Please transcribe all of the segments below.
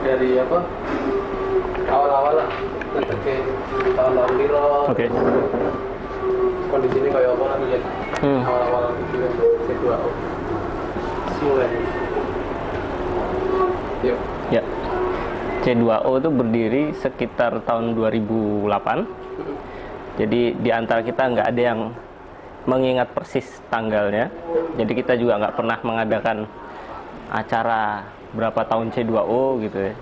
dari apa awal-awal lah ke tahun lalu biro. Oke. Kondisi ini kayak apa nanti lihat awal-awal film C2O. Mulai. Yuk. Ya. C2O itu berdiri sekitar tahun 2008. Jadi di antara kita nggak ada yang mengingat persis tanggalnya. Jadi kita juga nggak pernah mengadakan acara berapa tahun C2O gitu ya.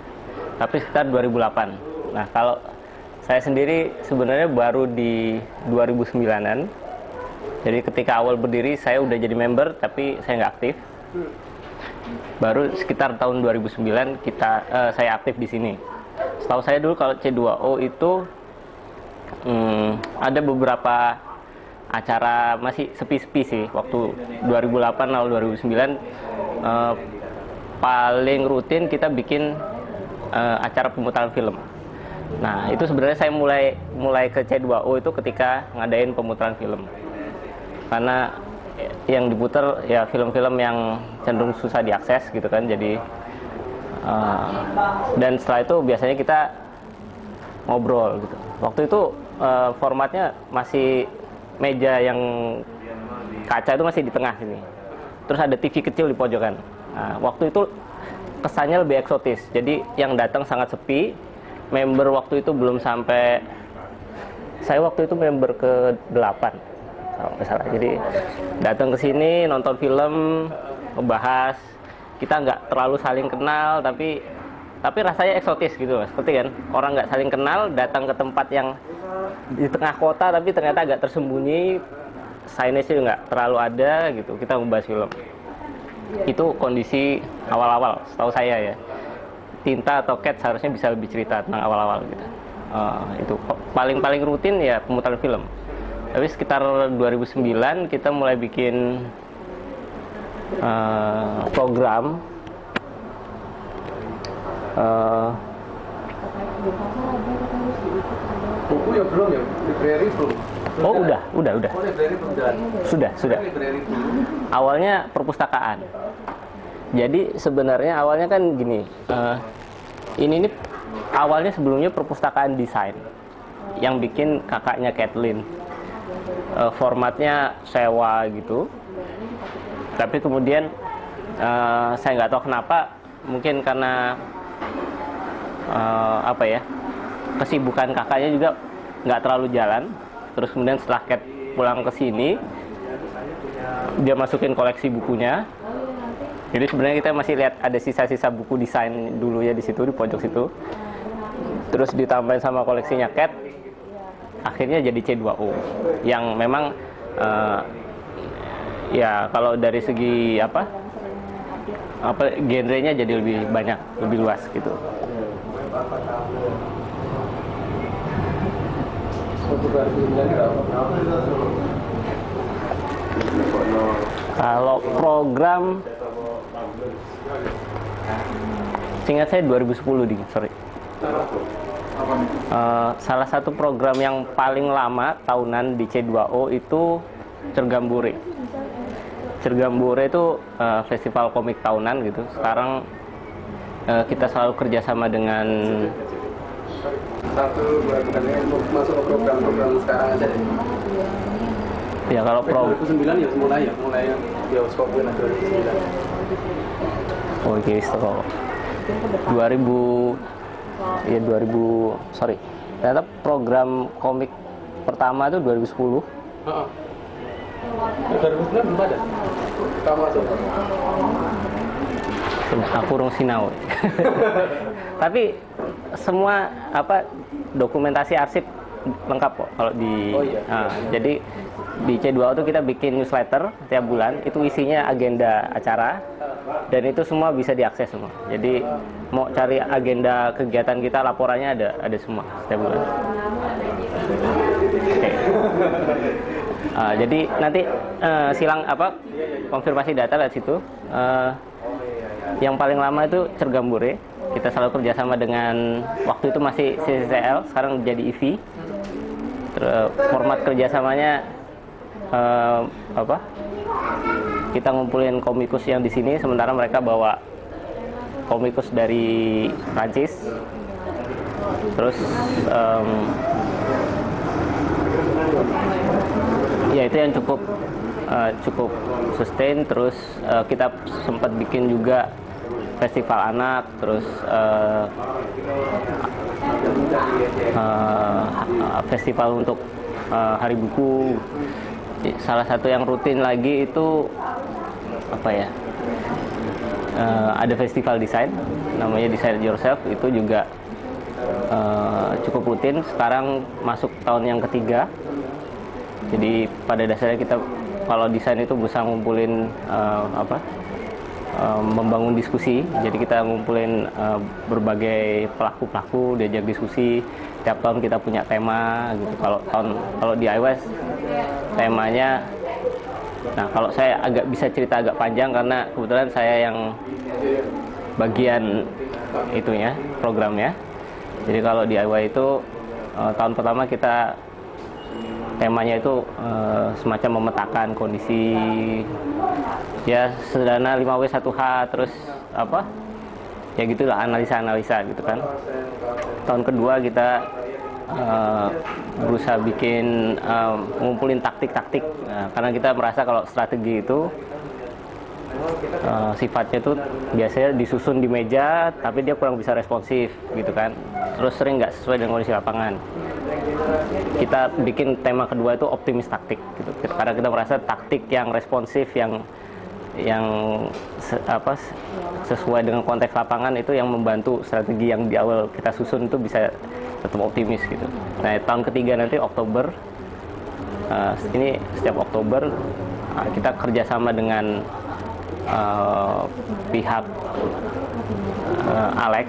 Tapi sekitar 2008. Nah, kalau saya sendiri sebenarnya baru di 2009-an. Jadi ketika awal berdiri saya udah jadi member tapi saya nggak aktif. Baru sekitar tahun 2009 saya aktif di sini. Setahu saya dulu kalau C2O itu ada beberapa acara masih sepi-sepi sih. Waktu 2008 lalu 2009 paling rutin kita bikin acara pemutaran film. Nah, itu sebenarnya saya mulai ke C2O itu ketika ngadain pemutaran film. Karena yang diputar ya film-film yang cenderung susah diakses gitu kan. Jadi dan setelah itu biasanya kita ngobrol gitu. Waktu itu formatnya masih meja yang kaca itu masih di tengah sini. Terus ada TV kecil di pojokan. Nah, waktu itu kesannya lebih eksotis. Jadi yang datang sangat sepi. Member waktu itu belum sampai, saya waktu itu member ke-8 kalau nggak salah. Jadi datang ke sini nonton film, ngebahas. Kita nggak terlalu saling kenal, tapi rasanya eksotis gitu, Mas. Seperti kan orang nggak saling kenal datang ke tempat yang di tengah kota tapi ternyata agak tersembunyi, signage-nya nggak terlalu ada gitu. Kita membahas film. Itu kondisi awal-awal, setahu saya ya. Tinta atau Cat seharusnya bisa lebih cerita tentang awal-awal gitu. Itu paling rutin ya pemutaran film. Tapi sekitar 2009 kita mulai bikin program. Buku ya belum ya, library belum. Oh udah. Oh, library belum jalan. Sudah. Library dulu. Awalnya perpustakaan. Jadi sebenarnya awalnya kan gini, ini awalnya sebelumnya perpustakaan desain yang bikin kakaknya Kathleen. Formatnya sewa gitu. Tapi kemudian saya nggak tahu kenapa, mungkin karena kesibukan kakaknya juga nggak terlalu jalan. Terus kemudian setelah Kat pulang ke sini, dia masukin koleksi bukunya. Jadi sebenarnya kita masih lihat ada sisa-sisa buku desain dulu ya di situ, di pojok situ. Terus ditambahin sama koleksinya Kat, akhirnya jadi C2O. Yang memang ya kalau dari segi genrenya jadi lebih banyak, lebih luas gitu. Kalau program, seingat saya 2010 sorry. Salah satu program yang paling lama tahunan di C2O itu Cergambure. Cergambure itu festival komik tahunan gitu. Sekarang kita selalu kerjasama dengan masuk ke program-program sekarang aja deh. Ya kalau 2009 ya mulai yang bioskop kan 2009. Oh iya, so 2000 sorry. Ternyata program komik pertama itu 2010. Heeh. 2009 belum ada. Kamu masuk. Aku urung sinau. Tapi semua dokumentasi arsip lengkap kok kalau di jadi di C2O itu kita bikin newsletter tiap bulan, itu isinya agenda acara dan itu semua bisa diakses semua. Jadi mau cari agenda kegiatan kita, laporannya ada semua setiap bulan. Okay. Jadi nanti silang konfirmasi data lihat situ. Yang paling lama itu Cergambure. Kita selalu kerjasama dengan, waktu itu masih CCCL, sekarang jadi IV. Format kerjasamanya kita ngumpulin komikus yang di sini, sementara mereka bawa komikus dari Prancis. Terus ya itu yang cukup sustain. Terus kita sempat bikin juga festival anak, terus festival untuk hari buku. Salah satu yang rutin lagi itu apa ya, ada festival desain namanya Design It Yourself, itu juga cukup rutin. Sekarang masuk tahun yang ketiga. Jadi pada dasarnya kita kalau desain itu berusaha ngumpulin membangun diskusi. Jadi kita ngumpulin berbagai pelaku-pelaku, diajak diskusi. Tiap tahun kita punya tema gitu. Kalau di iOS temanya, nah kalau saya agak bisa cerita agak panjang karena kebetulan saya yang bagian itunya, programnya. Jadi kalau di DIY itu tahun pertama kita temanya itu semacam memetakan kondisi ya sederhana 5W1H, terus apa ya gitulah, analisa gitu kan. Tahun kedua kita berusaha bikin ngumpulin taktik-taktik, karena kita merasa kalau strategi itu sifatnya tuh biasanya disusun di meja tapi dia kurang bisa responsif gitu kan, terus sering nggak sesuai dengan kondisi lapangan. Kita bikin tema kedua itu optimis taktik gitu, karena kita merasa taktik yang responsif, yang sesuai dengan konteks lapangan itu yang membantu strategi yang di awal kita susun itu bisa tetap optimis gitu. Nah tahun ketiga nanti Oktober, ini setiap Oktober kita kerjasama dengan pihak Alex,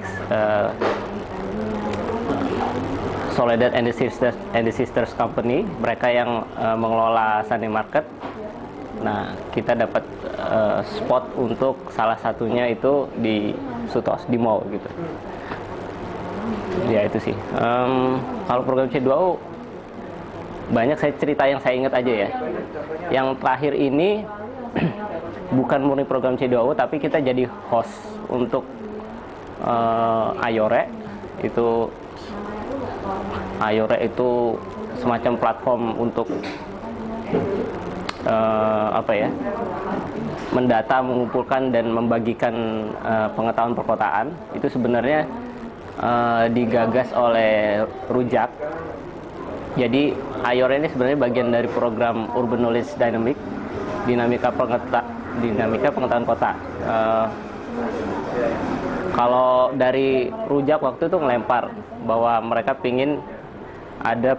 Soledad and the Sisters Company, mereka yang mengelola Sunday Market. Nah kita dapat spot untuk salah satunya itu di Sutos, di mall gitu. Ya itu sih. Kalau program C2O banyak saya cerita yang saya ingat aja ya. Yang terakhir ini bukan murni program C2O, tapi kita jadi host untuk Ayore. Ayore itu semacam platform untuk mendata, mengumpulkan dan membagikan pengetahuan perkotaan. Itu sebenarnya digagas oleh Rujak. Jadi Ayore ini sebenarnya bagian dari program Urban Knowledge Dynamic, dinamika pengetahuan kota. Kalau dari Rujak waktu itu ngelempar bahwa mereka pingin ada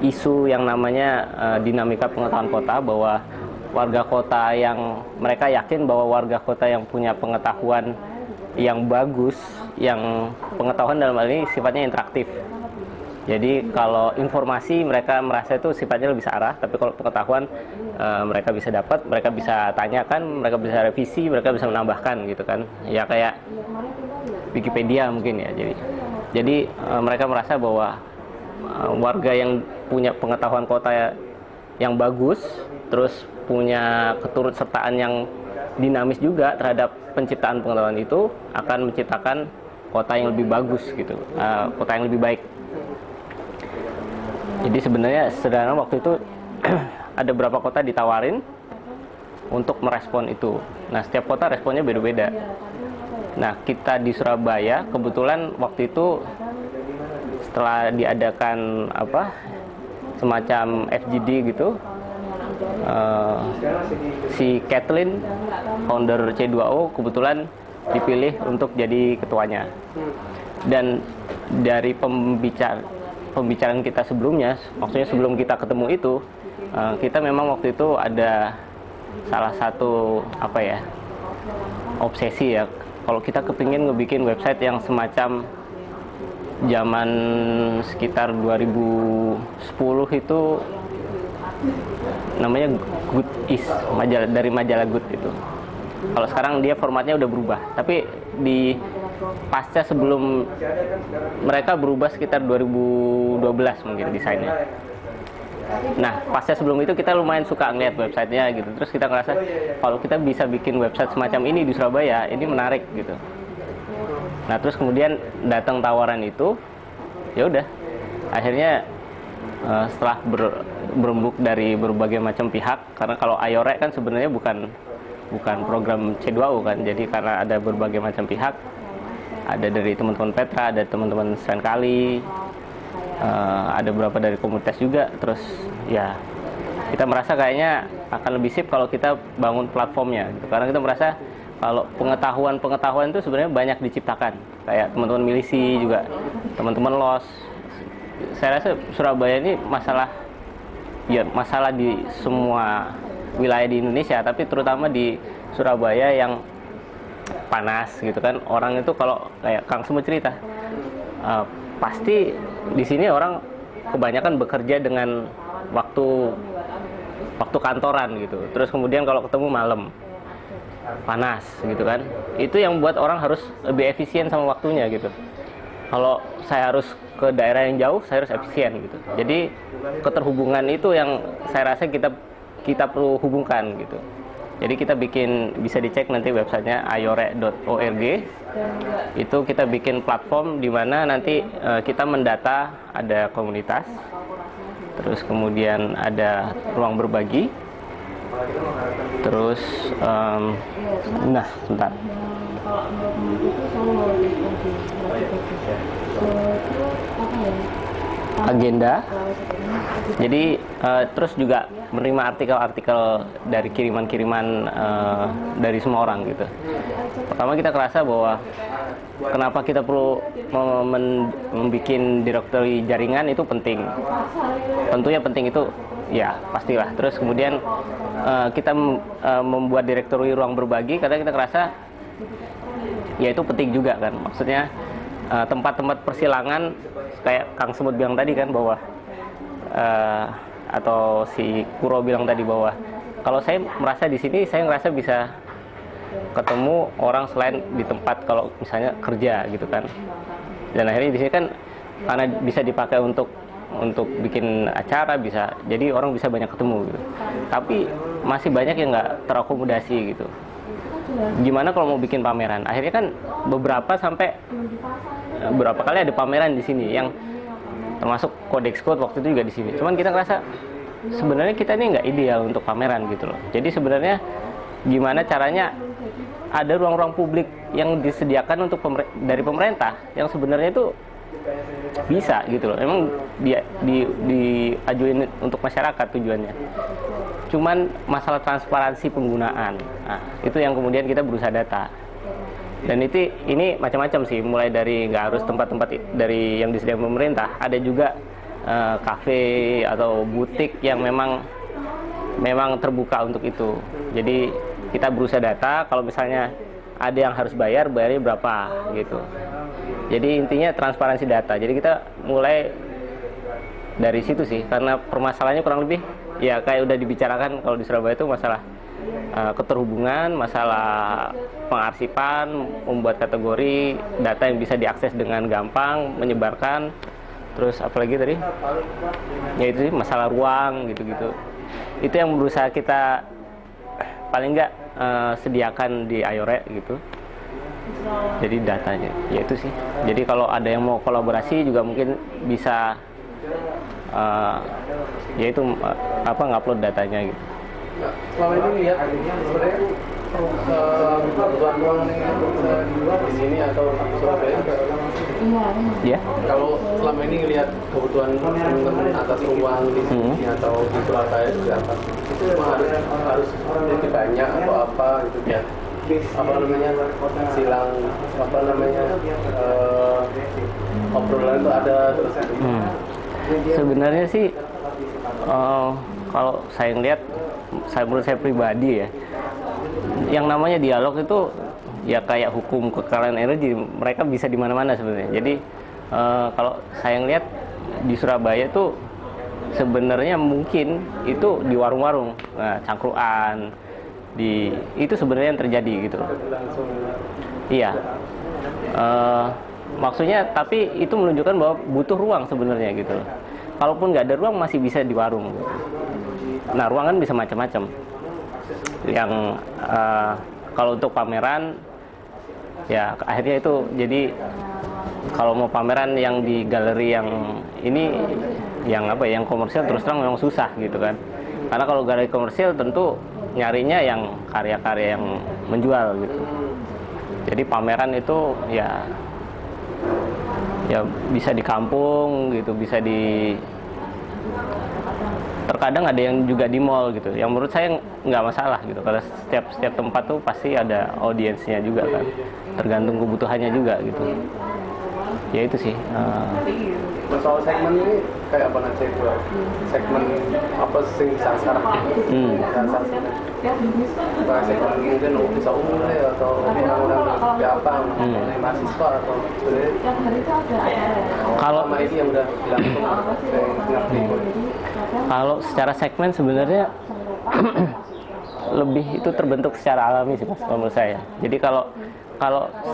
isu yang namanya dinamika pengetahuan kota, bahwa warga kota yang mereka yakin bahwa warga kota yang punya pengetahuan yang bagus, yang pengetahuan dalam hal ini sifatnya interaktif. Jadi kalau informasi mereka merasa itu sifatnya lebih searah, tapi kalau pengetahuan mereka bisa dapat, mereka bisa tanyakan, mereka bisa revisi, mereka bisa menambahkan gitu kan. Ya kayak Wikipedia mungkin ya. Jadi mereka merasa bahwa warga yang punya pengetahuan kota yang bagus, terus punya keturutsertaan yang dinamis juga terhadap penciptaan pengetahuan itu, akan menciptakan kota yang lebih bagus gitu, kota yang lebih baik. Jadi sebenarnya sederhana waktu itu ada beberapa kota ditawarin untuk merespon itu. Nah setiap kota responnya beda-beda. Nah kita di Surabaya kebetulan waktu itu setelah diadakan semacam FGD gitu, si Kathleen, founder C2O, kebetulan dipilih untuk jadi ketuanya. Dan dari pembicaraan kita sebelumnya, maksudnya sebelum kita ketemu itu, kita memang waktu itu ada salah satu obsesi ya. Kalau kita kepingin ngebikin website yang semacam zaman sekitar 2010 itu namanya Good-ish, dari majalah Good itu. Kalau sekarang dia formatnya udah berubah, tapi di pasca sebelum mereka berubah sekitar 2012 mungkin desainnya. Nah pasca sebelum itu kita lumayan suka ngeliat websitenya gitu, terus kita ngerasa kalau kita bisa bikin website semacam ini di Surabaya, ini menarik gitu. Nah terus kemudian datang tawaran itu, ya udah, akhirnya setelah berembuk dari berbagai macam pihak, karena kalau Ayore kan sebenarnya bukan program C2U kan, jadi karena ada berbagai macam pihak, ada dari teman-teman Petra, ada teman-teman Senkali, ada beberapa dari komunitas juga. Terus ya kita merasa kayaknya akan lebih sip kalau kita bangun platformnya gitu. Karena kita merasa kalau pengetahuan itu sebenarnya banyak diciptakan, kayak teman-teman milisi juga, teman-teman LOS. Saya rasa Surabaya ini masalah di semua wilayah di Indonesia, tapi terutama di Surabaya yang panas gitu kan. Orang itu kalau kayak Kang Semut cerita, pasti di sini orang kebanyakan bekerja dengan waktu kantoran gitu. Terus kemudian kalau ketemu malam panas gitu kan. Itu yang buat orang harus lebih efisien sama waktunya gitu. Kalau saya harus ke daerah yang jauh, saya harus efisien gitu. Jadi keterhubungan itu yang saya rasa kita perlu hubungkan gitu. Jadi kita bisa dicek nanti websitenya ayore.org. Itu kita bikin platform di mana nanti kita mendata, ada komunitas, terus kemudian ada ruang berbagi, terus sebentar. Agenda. Jadi terus juga menerima artikel-artikel dari kiriman-kiriman dari semua orang gitu. Pertama kita kerasa bahwa kenapa kita perlu membuat directory jaringan itu penting. Tentunya penting itu ya pastilah. Terus kemudian kita membuat directory ruang berbagi karena kita kerasa ya itu penting juga kan. Maksudnya tempat-tempat persilangan kayak Kang Semut bilang tadi kan bahwa atau si Kuro bilang tadi bahwa kalau saya merasa di sini saya ngerasa bisa ketemu orang selain di tempat kalau misalnya kerja gitu kan. Dan akhirnya di sini kan karena bisa dipakai untuk bikin acara, bisa jadi orang bisa banyak ketemu gitu. Tapi masih banyak yang nggak terakomodasi gitu. Gimana kalau mau bikin pameran? Akhirnya kan beberapa kali ada pameran di sini yang termasuk Codex Code waktu itu juga di sini. Cuman kita ngerasa sebenarnya kita ini nggak ideal untuk pameran gitu loh. Jadi sebenarnya gimana caranya ada ruang-ruang publik yang disediakan untuk dari pemerintah yang sebenarnya itu bisa gitu loh. Emang diajuin untuk masyarakat tujuannya. Cuman masalah transparansi penggunaan. Nah, itu yang kemudian kita berusaha data. Dan ini macam-macam sih, mulai dari nggak harus tempat-tempat dari yang disediakan pemerintah, ada juga kafe atau butik yang memang terbuka untuk itu. Jadi kita berusaha data, kalau misalnya ada yang harus bayarnya berapa gitu. Jadi intinya transparansi data. Jadi kita mulai dari situ sih, karena permasalahannya kurang lebih ya kayak udah dibicarakan kalau di Surabaya itu masalah keterhubungan, masalah pengarsipan, membuat kategori data yang bisa diakses dengan gampang, menyebarkan. Terus apalagi tadi? Ya itu sih masalah ruang gitu-gitu. Itu yang berusaha kita paling nggak sediakan di Ayore gitu. Jadi datanya, ya itu sih. Jadi kalau ada yang mau kolaborasi juga mungkin bisa, yaitu ngupload datanya gitu. Nah, selama ini lihat sebenarnya kebutuhan ruang di sini atau Surabaya? Ya. Kalau selama ini lihat kebutuhan teman-teman atas ruang di sini atau di Surabaya itu apa? Itu harus lebih banyak atau apa gitu ya? Silang obrolan itu ada terus. Sebenarnya sih kalau saya ngelihat, menurut saya pribadi ya, yang namanya dialog itu ya kayak hukum kekalahan energi, mereka bisa di mana-mana sebenarnya. Jadi kalau saya ngelihat di Surabaya itu sebenarnya mungkin itu di warung-warung, cangkruan, itu sebenarnya yang terjadi gitu. Iya. Maksudnya tapi itu menunjukkan bahwa butuh ruang sebenarnya gitu. Kalaupun nggak ada ruang masih bisa di warung. Nah, ruangan bisa macam-macam. Yang kalau untuk pameran Ya akhirnya itu jadi kalau mau pameran yang di galeri yang ini yang apa ya, yang komersial terus terang memang susah gitu kan. Karena kalau galeri komersial tentu nyarinya yang karya-karya yang menjual gitu. Jadi pameran itu ya bisa di kampung gitu, bisa di, terkadang ada yang juga di mall gitu. Yang menurut saya nggak masalah gitu, karena setiap tempat tuh pasti ada audiensnya juga kan, tergantung kebutuhannya juga gitu. Ya itu sih. Soal segmen ini kayak apa nanti itu? Segmen apa sih sekarang? Segmen mungkin bisa umum ya, atau orang kayak apa? Mahasiswa atau Kalau ini yang udah dilakukan kalau secara segmen sebenarnya lebih itu terbentuk secara alami sih Mas, menurut saya. Jadi kalau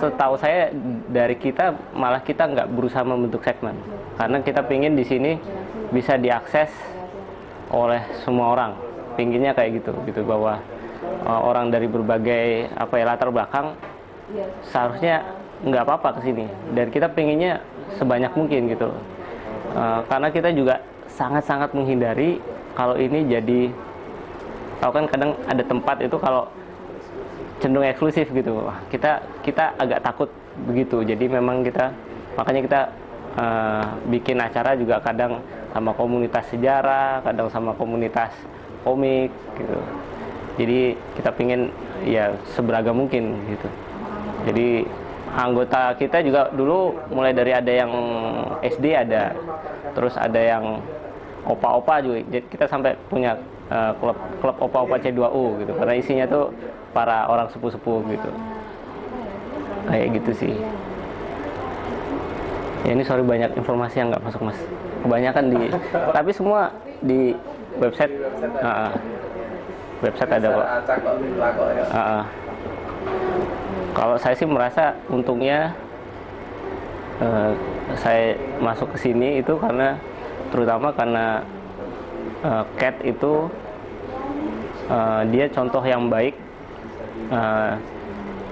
setahu saya dari kita, malah kita nggak berusaha membentuk segmen, karena kita pingin di sini bisa diakses oleh semua orang. Pinginnya kayak gitu bahwa orang dari berbagai latar belakang seharusnya nggak apa-apa kesini, dan kita pinginnya sebanyak mungkin gitu. Karena kita juga sangat-sangat menghindari kalau ini jadi, tahu kan kadang ada tempat itu kalau cenderung eksklusif gitu. Wah, kita agak takut begitu. Jadi memang makanya kita bikin acara juga kadang sama komunitas sejarah, kadang sama komunitas komik gitu. Jadi kita pingin ya seberagam mungkin gitu. Jadi anggota kita juga dulu mulai dari ada yang SD ada, terus ada yang opa-opa juga. Jadi kita sampai punya klub opa-opa C2U gitu, karena isinya tuh para orang sepuh-sepuh gitu. Kayak gitu sih. Ya ini sorry banyak informasi yang nggak masuk Mas. Kebanyakan tapi semua di website. Website ada kok. Kalau saya sih merasa untungnya saya masuk ke sini itu terutama karena CAT itu dia contoh yang baik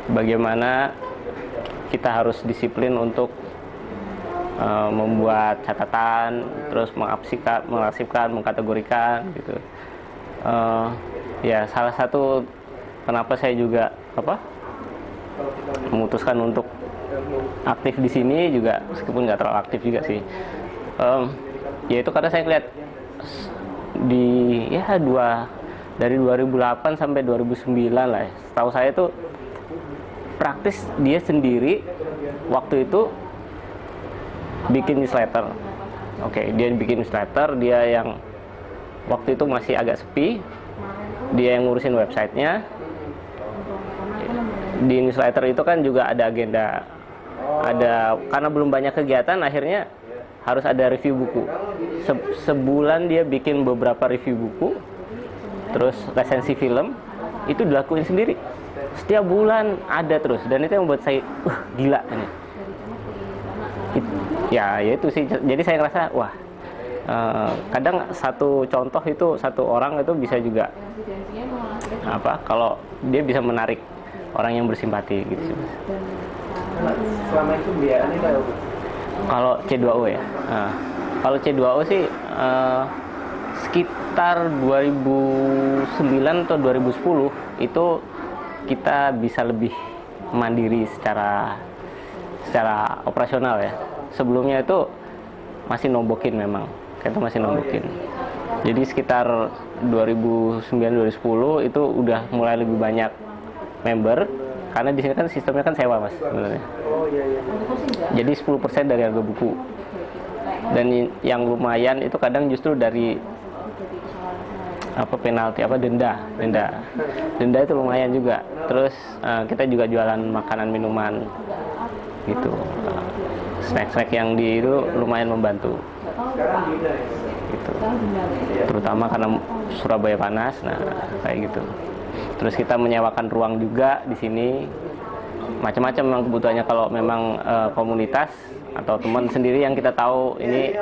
bagaimana kita harus disiplin untuk membuat catatan, terus mengarsipkan, mengkategorikan gitu. Ya salah satu kenapa saya juga memutuskan untuk aktif di sini juga, meskipun nggak terlalu aktif juga sih. Yaitu karena saya lihat dari 2008 sampai 2009 lah ya, setahu saya tuh praktis dia sendiri waktu itu bikin newsletter. Dia bikin newsletter, dia yang waktu itu masih agak sepi, dia yang ngurusin websitenya. Di newsletter itu kan juga ada agenda, karena belum banyak kegiatan, akhirnya harus ada review buku. Sebulan dia bikin beberapa review buku, terus resensi film, itu dilakuin sendiri. Setiap bulan ada terus, dan itu yang membuat saya gila ini. Ya itu sih. Jadi saya ngerasa kadang satu contoh itu, satu orang itu bisa juga kalau dia bisa menarik orang yang bersimpati gitu sih. Selama itu biayanya kayak kalau C2O ya. Kalau C2O sih sekitar 2009 atau 2010 itu kita bisa lebih mandiri secara operasional ya. Sebelumnya itu masih nombokin memang. Kita masih nombokin. Jadi sekitar 2009-2010 itu udah mulai lebih banyak member, karena di sini kan sistemnya kan sewa Mas sebenarnya. Jadi 10% dari harga buku. Dan yang lumayan itu kadang justru dari penalti denda itu lumayan juga. Terus kita juga jualan makanan minuman gitu. Snack-snack yang itu lumayan membantu. Gitu. Terutama karena Surabaya panas, kayak gitu. Terus kita menyewakan ruang juga di sini, macam-macam memang kebutuhannya. Kalau memang komunitas atau teman sendiri yang kita tahu ini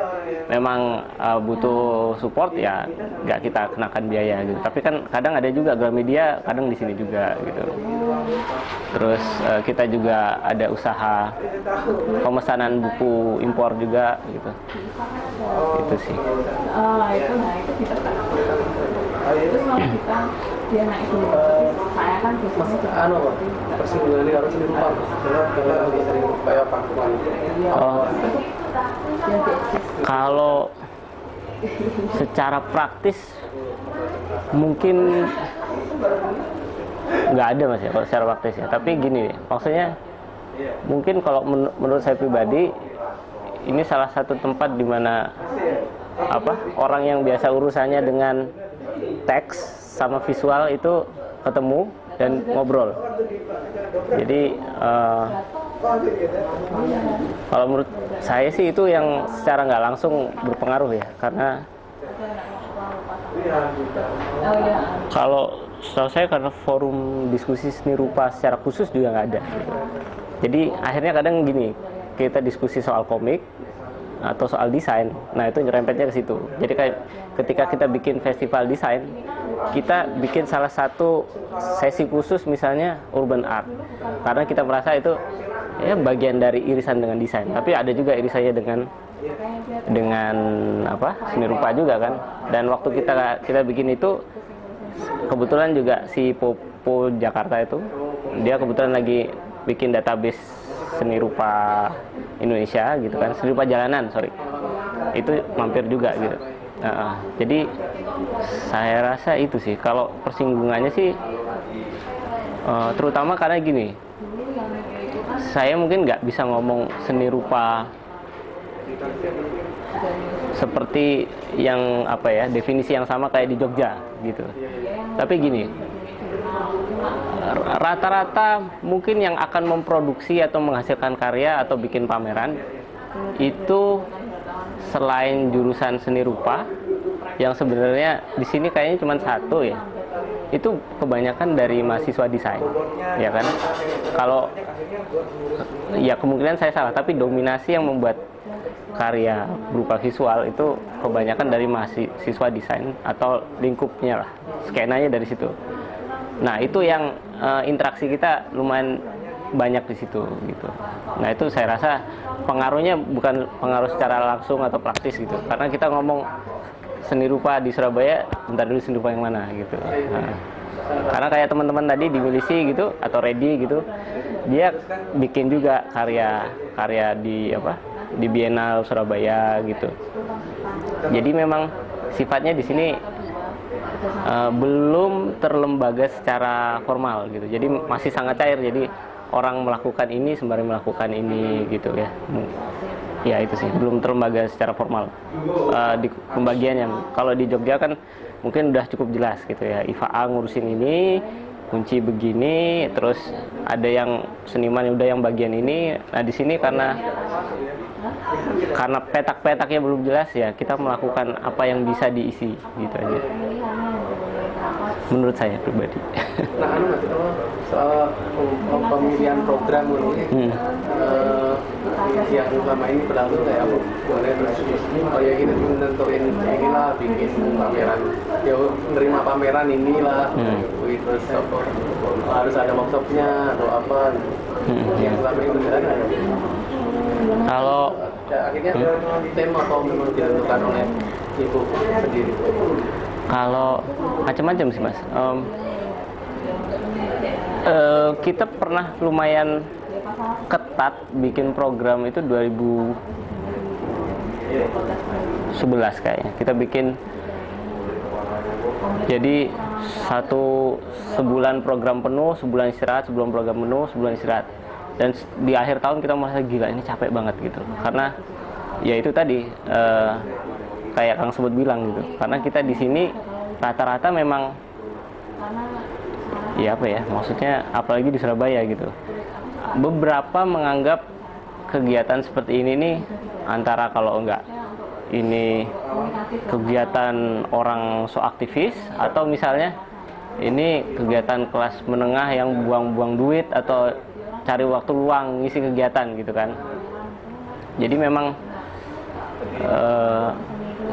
memang butuh support, ya nggak kita kenakan biaya gitu. Tapi kan kadang ada juga Gramedia, kadang di sini juga gitu. Terus kita juga ada usaha pemesanan buku impor juga gitu. Itu sih. Itu kita terus kalau kita dia naik dulu, saya kan biasanya persinggungan ini harus dilupakan kayak apa? Kalau secara praktis mungkin nggak ada mas ya kalau secara praktis ya. Tapi gini, maksudnya mungkin kalau menurut saya pribadi ini salah satu tempat di mana orang yang biasa urusannya dengan teks sama visual itu ketemu dan ngobrol. Jadi kalau menurut saya sih itu yang secara nggak langsung berpengaruh ya, karena kalau setahu saya karena forum diskusi seni rupa secara khusus juga nggak ada. Jadi akhirnya kadang gini, kita diskusi soal komik atau soal desain, nah itu nyerempetnya ke situ. Jadi kayak ketika kita bikin festival desain, kita bikin salah satu sesi khusus misalnya urban art, karena kita merasa itu ya bagian dari irisan dengan desain. Tapi ada juga irisannya dengan seni rupa juga kan. Dan waktu kita bikin itu kebetulan juga si Popo Jakarta itu, dia kebetulan lagi bikin database seni rupa Indonesia gitu kan, seni rupa jalanan, itu mampir juga gitu. Jadi saya rasa itu sih, kalau persinggungannya sih terutama karena gini, saya mungkin nggak bisa ngomong seni rupa seperti yang definisi yang sama kayak di Jogja gitu. Tapi gini, rata-rata mungkin yang akan memproduksi atau menghasilkan karya atau bikin pameran itu selain jurusan seni rupa yang sebenarnya di sini kayaknya cuma satu ya, itu kebanyakan dari mahasiswa desain, ya kan? Kalau ya kemungkinan saya salah, tapi dominasi yang membuat karya berupa visual itu kebanyakan dari mahasiswa desain atau lingkupnya lah, skenanya dari situ. Nah itu yang interaksi kita lumayan banyak di situ gitu. Nah itu saya rasa pengaruhnya bukan pengaruh secara langsung atau praktis gitu, karena kita ngomong seni rupa di Surabaya, bentar dulu seni rupa yang mana gitu. Nah, karena kayak teman-teman tadi di Milisi gitu atau Ready gitu, dia bikin juga karya di Biennale Surabaya gitu. Jadi memang sifatnya di sini belum terlembaga secara formal gitu. Jadi masih sangat cair. Jadi orang melakukan ini sembari melakukan ini gitu ya. Ya itu sih, belum terlembaga secara formal di pembagiannya. Kalau di Jogja kan mungkin udah cukup jelas gitu ya. IFA ngurusin ini, kunci begini, terus ada yang seniman udah yang bagian ini. Nah di sini karena petak-petaknya belum jelas ya, kita melakukan apa yang bisa diisi gitu aja. Menurut saya pribadi. Nah, soal pemilihan program yang selama ini berlangsung kayak apa? Boleh terus ya kita nentuin inilah, bikin pameran, ya nerima pameran inilah, terus harus ada workshopnya atau apa? Yang selama ini berjalan ada. Kalau akhirnya tema atau memang ditentukan oleh ibu sendiri? Kalau macam-macam sih mas, kita pernah lumayan ketat bikin program itu 2011 kayaknya. Kita bikin jadi sebulan program penuh, sebulan istirahat, sebulan program penuh, sebulan istirahat. Dan di akhir tahun kita merasa gila, ini capek banget gitu. Karena ya itu tadi kayak Kang Sebut bilang gitu. Karena kita di sini rata-rata memang ya maksudnya apalagi di Surabaya gitu. Beberapa menganggap kegiatan seperti ini nih antara kalau enggak ini kegiatan orang so aktivis, atau misalnya ini kegiatan kelas menengah yang buang-buang duit, atau cari waktu luang ngisi kegiatan gitu kan. Jadi memang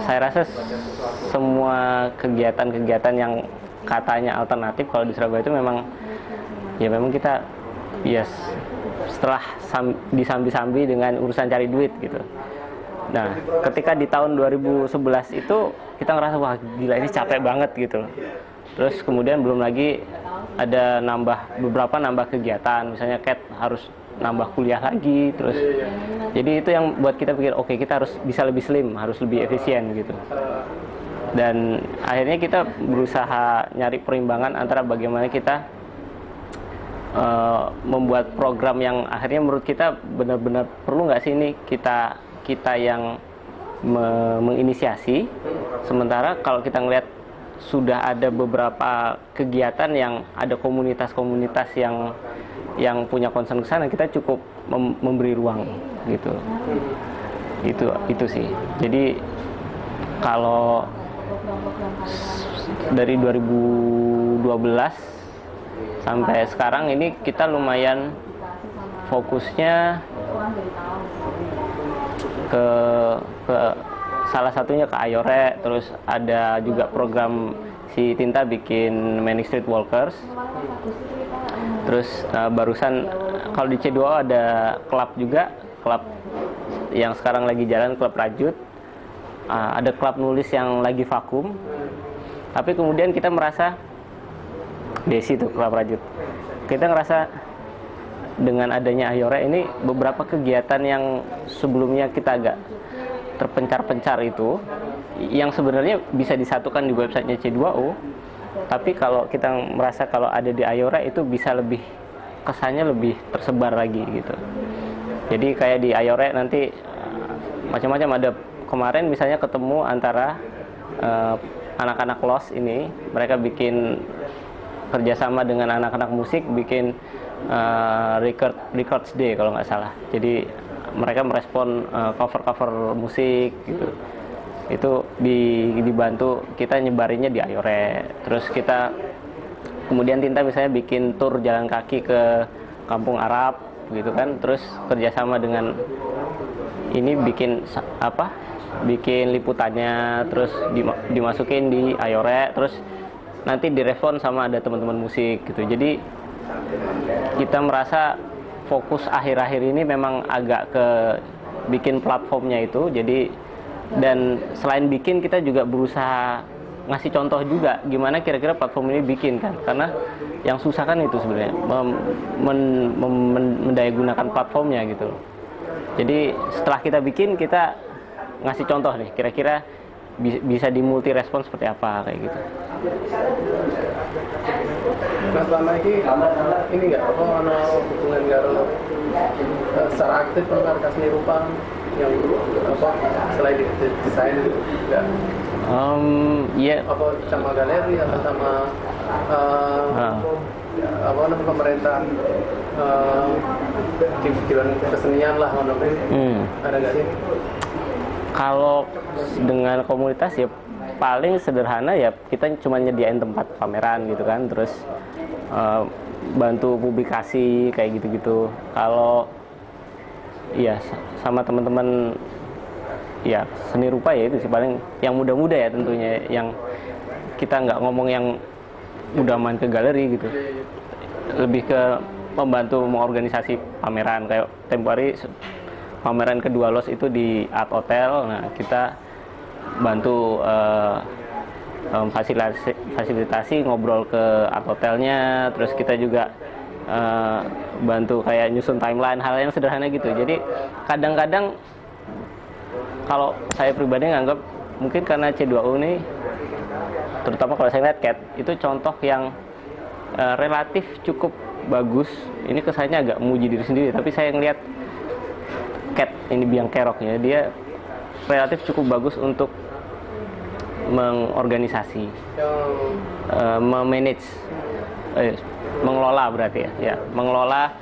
saya rasa semua kegiatan-kegiatan yang katanya alternatif kalau di Surabaya itu memang kita setelah disambi-sambi dengan urusan cari duit gitu. Nah, ketika di tahun 2011 itu kita ngerasa wah gila ini capek banget gitu. Terus kemudian belum lagi ada beberapa nambah kegiatan, misalnya Cat harus nambah kuliah lagi, terus jadi itu yang buat kita pikir oke, kita harus bisa lebih slim, harus lebih efisien gitu. Dan akhirnya kita berusaha nyari perimbangan antara bagaimana kita membuat program yang akhirnya menurut kita benar-benar perlu nggak sih ini kita yang menginisiasi, sementara kalau kita ngelihat sudah ada beberapa kegiatan yang ada komunitas-komunitas yang punya concern ke sana, kita cukup memberi ruang gitu. Itu sih. Jadi kalau dari 2012 sampai sekarang ini kita lumayan fokusnya ke salah satunya ke Ayore, terus ada juga program si Tinta bikin Manic Street Walkers. Terus barusan kalau di C2O ada klub juga, klub yang sekarang lagi jalan, klub Rajut. Ada klub nulis yang lagi vakum. Tapi kemudian kita merasa Desi tuh klub Rajut. Kita ngerasa dengan adanya Ayore ini beberapa kegiatan yang sebelumnya kita agak terpencar-pencar itu yang sebenarnya bisa disatukan di websitenya C2O, tapi kalau kita merasa kalau ada di Ayore itu bisa lebih kesannya lebih tersebar lagi gitu. Jadi kayak di Ayore nanti macam-macam, ada kemarin misalnya ketemu antara anak-anak LOS ini, mereka bikin kerjasama dengan anak-anak musik, bikin records day kalau nggak salah. Jadi mereka merespon cover-cover musik gitu. Itu dibantu kita nyebarinnya di Ayore. Terus kita kemudian Tinta misalnya bikin tur jalan kaki ke Kampung Arab gitu kan. Terus kerjasama dengan ini bikin liputannya, terus dimasukin di Ayore, terus nanti direspon sama ada teman-teman musik gitu. Jadi kita merasa fokus akhir-akhir ini memang agak ke bikin platformnya itu. Jadi dan selain bikin, kita juga berusaha ngasih contoh juga gimana kira-kira platform ini bikin kan, karena yang susah kan itu sebenarnya mendayagunakan platformnya gitu. Jadi setelah kita bikin, kita ngasih contoh nih kira-kira bisa di multi respon seperti apa kayak gitu. Nah selama ini nggak ada hubungan karo secara aktif dengan seni rupa yang selain desain nggak? Iya. Apa sama galeri atau sama pemerintah di kesenian lah ada nggak sih? Kalau dengan komunitas ya paling sederhana ya kita cuma nyediain tempat pameran gitu kan, terus bantu publikasi kayak gitu-gitu. Kalau ya sama teman-teman ya seni rupa ya itu sih paling yang muda-muda ya tentunya, yang kita nggak ngomong yang udah main ke galeri gitu, lebih ke membantu mengorganisasi pameran. Kayak tempo hari pameran kedua LOS itu di Art Hotel. Nah, kita bantu fasilitasi ngobrol ke Art Hotelnya, terus kita juga bantu kayak nyusun timeline, hal yang sederhana gitu. Jadi kadang-kadang kalau saya pribadi nganggap mungkin karena C2O ini, terutama kalau saya lihat Cat itu contoh yang relatif cukup bagus. Ini kesannya agak memuji diri sendiri, tapi saya ngelihat Cat ini biang keroknya, dia relatif cukup bagus untuk mengorganisasi, memanage, mengelola berarti ya, mengelola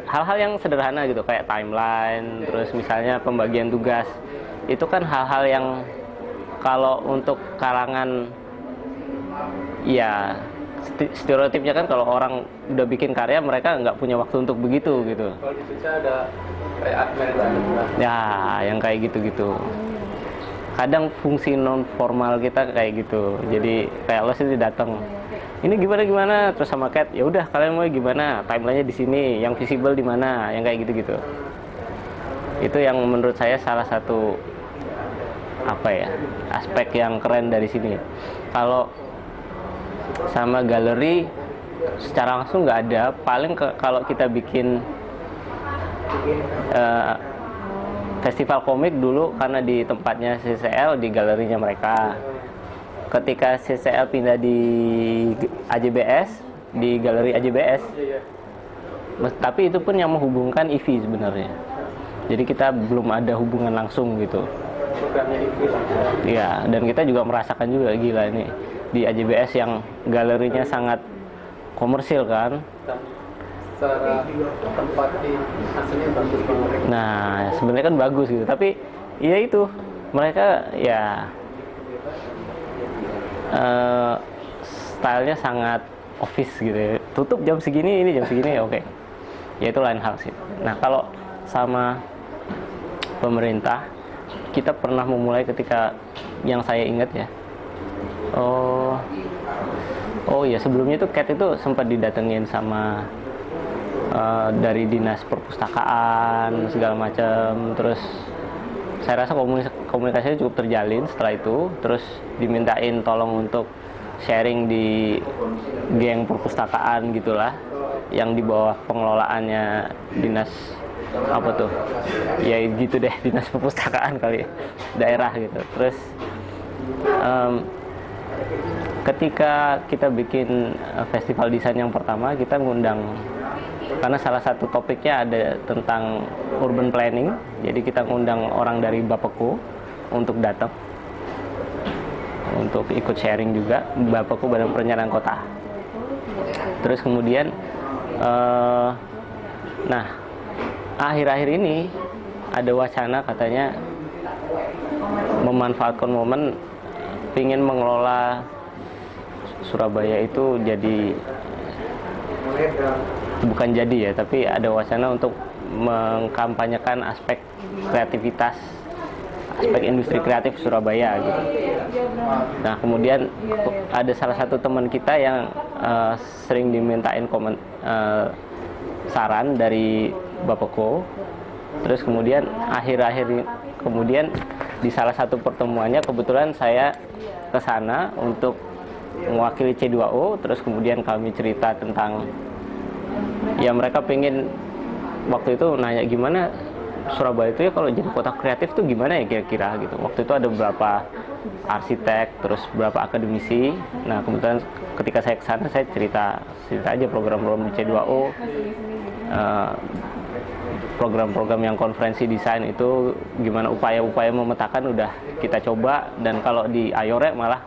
hal-hal yang sederhana gitu kayak timeline, terus misalnya pembagian tugas. Itu kan hal-hal yang kalau untuk kalangan ya stereotipnya kan kalau orang udah bikin karya mereka nggak punya waktu untuk begitu gitu. Kalau di Jogja ada kayak manajemen lah. Ya, yang kayak gitu-gitu. Kadang fungsi non formal kita kayak gitu. Jadi kayak lo sih datang. Ini gimana terus sama Cat, ya udah kalian mau gimana? Timelinenya di sini, yang visible di mana? Yang kayak gitu-gitu. Itu yang menurut saya salah satu aspek yang keren dari sini. Kalau sama galeri secara langsung nggak ada, paling kalau kita bikin festival komik dulu karena di tempatnya CCL di galerinya mereka. Ketika CCL pindah di AJBS, di galeri AJBS, tapi itu pun yang menghubungkan IVI sebenarnya. Jadi kita belum ada hubungan langsung gitu. Programnya IVI. Iya, dan kita juga merasakan juga gila ini di AJBS yang galerinya sangat komersil kan. Dan secara tempat di hasilnya bagus banget. Nah, sebenarnya kan bagus gitu, tapi ya itu mereka ya stylenya sangat office gitu ya. Tutup jam segini, ini jam segini, oke. Ya itu lain hal sih. Nah, kalau sama pemerintah, kita pernah memulai ketika yang saya ingat ya. Oh ya, sebelumnya itu Cat itu sempat didatengin sama dari dinas perpustakaan segala macam. Terus saya rasa komunikasinya cukup terjalin setelah itu. Terus dimintain tolong untuk sharing di geng perpustakaan gitulah, yang di bawah pengelolaannya dinas apa tuh? Ya gitu deh, dinas perpustakaan kali daerah gitu. Terus ketika kita bikin festival desain yang pertama, kita ngundang, karena salah satu topiknya ada tentang urban planning, jadi kita ngundang orang dari Bapeko untuk datang untuk ikut sharing juga. Bapeko Badan Perencanaan Kota. Terus kemudian nah akhir-akhir ini ada wacana katanya memanfaatkan momen ingin mengelola Surabaya itu jadi, bukan jadi ya, tapi ada wacana untuk mengkampanyekan aspek kreativitas, aspek industri kreatif Surabaya gitu. Nah kemudian ada salah satu teman kita yang sering dimintain saran dari Bapeko. Terus kemudian akhir-akhir kemudian di salah satu pertemuannya kebetulan saya ke sana untuk mewakili C2O. Terus kemudian kami cerita tentang, ya mereka pengen waktu itu nanya gimana Surabaya itu ya kalau jadi kota kreatif tuh gimana ya kira-kira gitu. Waktu itu ada beberapa arsitek, terus beberapa akademisi. Nah kebetulan ketika saya ke sana saya cerita aja program-program di C2O, program-program yang konferensi desain itu gimana, upaya-upaya memetakan udah kita coba. Dan kalau di Ayore malah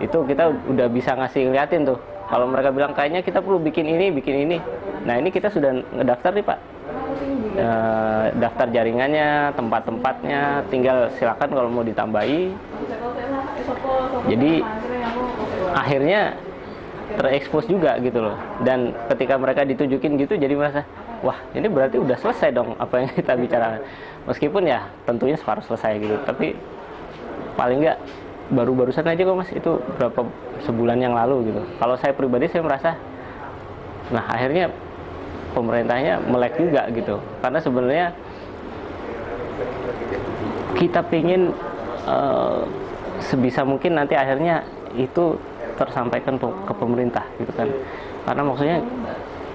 itu kita udah bisa ngasih ngeliatin tuh, kalau mereka bilang kayaknya kita perlu bikin ini. Nah ini kita sudah ngedaftar nih Pak, daftar jaringannya, tempat-tempatnya, tinggal silakan kalau mau ditambahi. Jadi akhirnya terekspos juga gitu loh. Dan ketika mereka ditunjukin gitu, jadi merasa wah ini berarti udah selesai dong apa yang kita bicarakan. Meskipun ya tentunya separuh selesai gitu, tapi paling nggak baru-barusan aja kok Mas, itu berapa sebulan yang lalu gitu. Kalau saya pribadi saya merasa, nah akhirnya pemerintahnya melek juga gitu, karena sebenarnya kita pingin sebisa mungkin nanti akhirnya itu tersampaikan ke pemerintah gitu kan. Karena maksudnya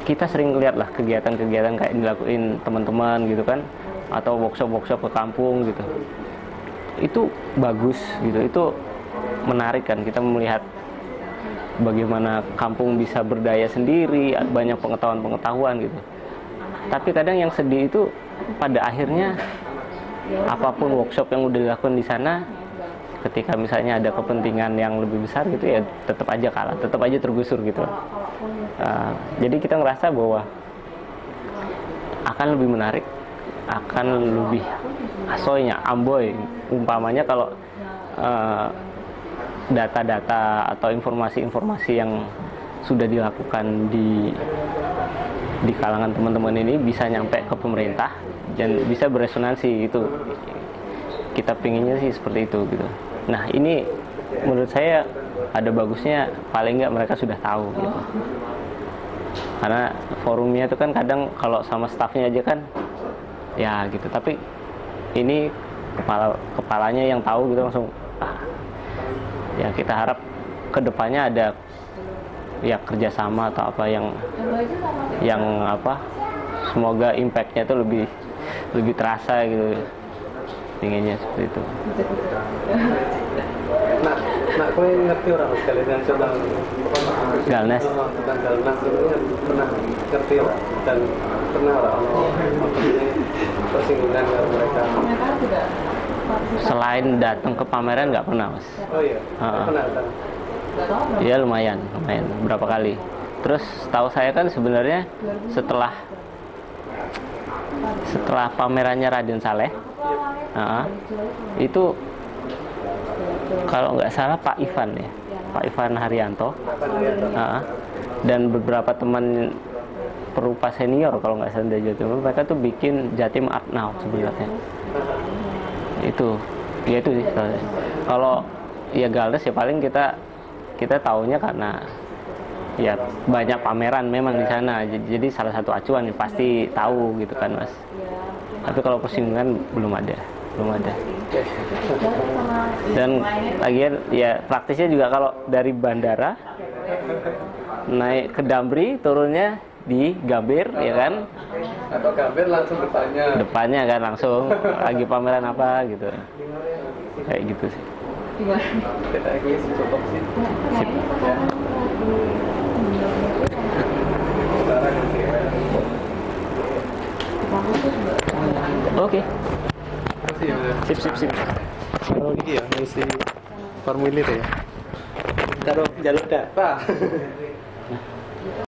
kita sering lihat lah kegiatan-kegiatan kayak dilakuin teman-teman gitu kan, atau workshop-workshop ke kampung gitu. Itu bagus gitu, itu menarik kan, kita melihat bagaimana kampung bisa berdaya sendiri, banyak pengetahuan-pengetahuan gitu. Tapi kadang yang sedih itu pada akhirnya apapun workshop yang udah dilakukan di sana, ketika misalnya ada kepentingan yang lebih besar gitu ya tetap aja kalah, tetap aja tergusur gitu. Jadi kita ngerasa bahwa akan lebih menarik, akan lebih asoynya, amboy umpamanya kalau data-data atau informasi-informasi yang sudah dilakukan di kalangan teman-teman ini bisa nyampe ke pemerintah dan bisa beresonansi itu. Kita pinginnya sih seperti itu gitu. Nah ini menurut saya ada bagusnya, paling nggak mereka sudah tahu gitu. Karena forumnya itu kan kadang kalau sama staffnya aja kan ya gitu, tapi ini kepalanya yang tahu gitu langsung ya kita harap kedepannya ada ya kerjasama atau apa yang apa, semoga impactnya itu lebih terasa gitu, inginnya seperti itu. Nah, kau yang ngerti orang sekali dengan tentang Galnes. Tentang Galnes itu pernah ngerti orang dan pernah orang maksudnya persinggungan dengan mereka. Selain datang ke pameran nggak pernah, Mas. Oh iya, pernah kan? Ya lumayan berapa kali. Terus tahu saya kan sebenarnya setelah pamerannya Raden Saleh, itu kalau nggak salah Pak Ivan Haryanto, dan beberapa teman perupa senior kalau nggak salah dari Jawa Timur, mereka tuh bikin Jatim Art Now sebenarnya. Itu sih. Kalau ya Galnes ya paling kita taunya karena ya banyak pameran memang di sana, jadi salah satu acuan ya, pasti tahu gitu kan, Mas. Tapi kalau persinggungan belum ada. Dan lagian ya praktisnya juga kalau dari bandara naik ke Damri, turunnya di Gambir ya kan, atau Gambir langsung depannya kan langsung lagi pameran apa gitu, kayak gitu sih. Kita cukup sih. Sip. Oke. Sip. Kalau gitu ya, ngisi formulir ya. Taruh jalur data.